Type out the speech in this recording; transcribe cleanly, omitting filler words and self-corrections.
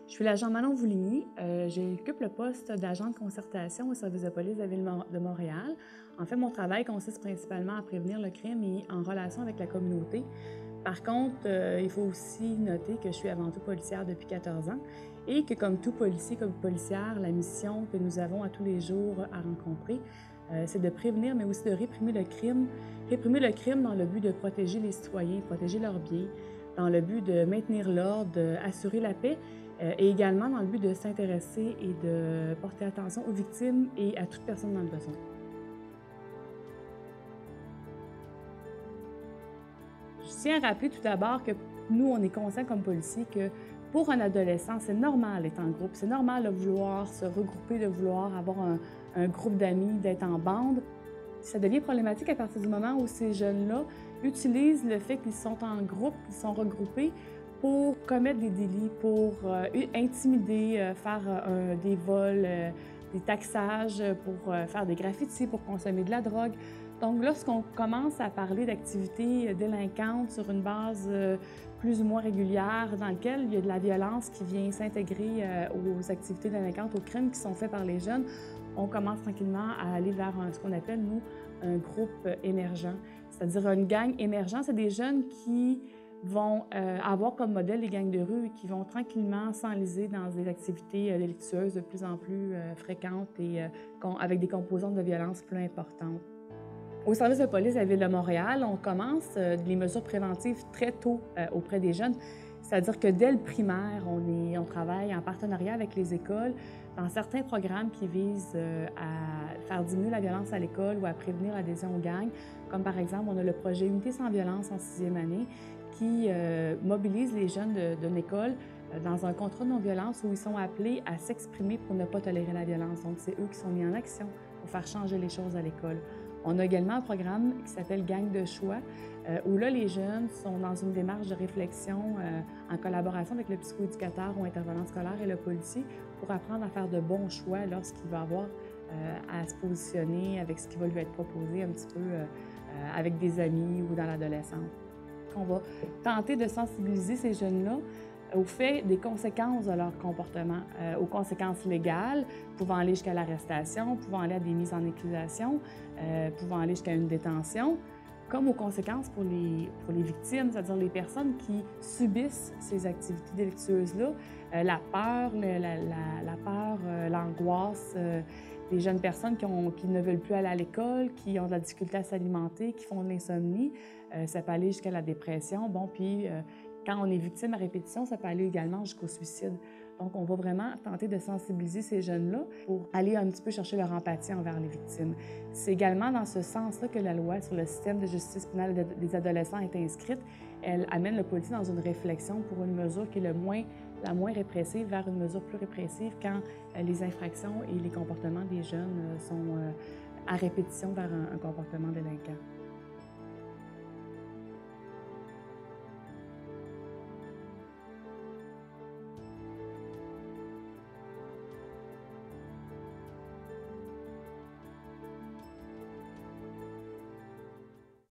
Je suis l'agent Manon Vouligny. J'occupe le poste d'agent de concertation au service de police de la Ville de Montréal. En fait, mon travail consiste principalement à prévenir le crime et en relation avec la communauté. Par contre, il faut aussi noter que je suis avant tout policière depuis 14 ans et que comme tout policier, comme policière, la mission que nous avons à tous les jours à rencontrer, c'est de prévenir, mais aussi de réprimer le crime. Réprimer le crime dans le but de protéger les citoyens, protéger leurs biens, dans le but de maintenir l'ordre, d'assurer la paix, et également dans le but de s'intéresser et de porter attention aux victimes et à toute personne dans le besoin. Je tiens à rappeler tout d'abord que nous, on est conscients comme policiers que pour un adolescent, c'est normal d'être en groupe, c'est normal de vouloir se regrouper, de vouloir avoir un groupe d'amis, d'être en bande. Ça devient problématique à partir du moment où ces jeunes-là utilisent le fait qu'ils sont en groupe, qu'ils sont regroupés pour commettre des délits, pour intimider, faire des vols, des taxages, pour faire des graffitis, pour consommer de la drogue. Donc, lorsqu'on commence à parler d'activités délinquantes sur une base plus ou moins régulière, dans laquelle il y a de la violence qui vient s'intégrer aux activités délinquantes, aux crimes qui sont faits par les jeunes, on commence tranquillement à aller vers ce qu'on appelle, nous, un groupe émergent. C'est-à-dire une gang émergente, c'est des jeunes qui vont avoir comme modèle les gangs de rue et qui vont tranquillement s'enliser dans des activités délictueuses de plus en plus fréquentes et avec des composantes de violence plus importantes. Au service de police de la Ville de Montréal, on commence les mesures préventives très tôt auprès des jeunes. C'est-à-dire que dès le primaire, on travaille en partenariat avec les écoles dans certains programmes qui visent à faire diminuer la violence à l'école ou à prévenir l'adhésion aux gangs. Comme par exemple, on a le projet Unité sans violence en 6e année qui mobilise les jeunes d'une école dans un contrat de non-violence où ils sont appelés à s'exprimer pour ne pas tolérer la violence. Donc, c'est eux qui sont mis en action pour faire changer les choses à l'école. On a également un programme qui s'appelle Gang de choix, où là, les jeunes sont dans une démarche de réflexion en collaboration avec le psychoéducateur ou intervenant scolaire et le policier pour apprendre à faire de bons choix lorsqu'il va avoir à se positionner avec ce qui va lui être proposé un petit peu avec des amis ou dans l'adolescence. On va tenter de sensibiliser ces jeunes-là au fait des conséquences de leur comportement, aux conséquences légales, pouvant aller jusqu'à l'arrestation, pouvant aller à des mises en accusation, pouvant aller jusqu'à une détention, comme aux conséquences pour les victimes, c'est-à-dire les personnes qui subissent ces activités délictueuses-là, la peur, l'angoisse, des jeunes personnes qui ne veulent plus aller à l'école, qui ont de la difficulté à s'alimenter, qui font de l'insomnie, ça peut aller jusqu'à la dépression, puis quand on est victime à répétition, ça peut aller également jusqu'au suicide. Donc, on va vraiment tenter de sensibiliser ces jeunes-là pour aller un petit peu chercher leur empathie envers les victimes. C'est également dans ce sens-là que la loi sur le système de justice pénale des adolescents est inscrite. Elle amène le policier dans une réflexion pour une mesure qui est la moins répressive vers une mesure plus répressive quand les infractions et les comportements des jeunes sont à répétition vers un comportement délinquant.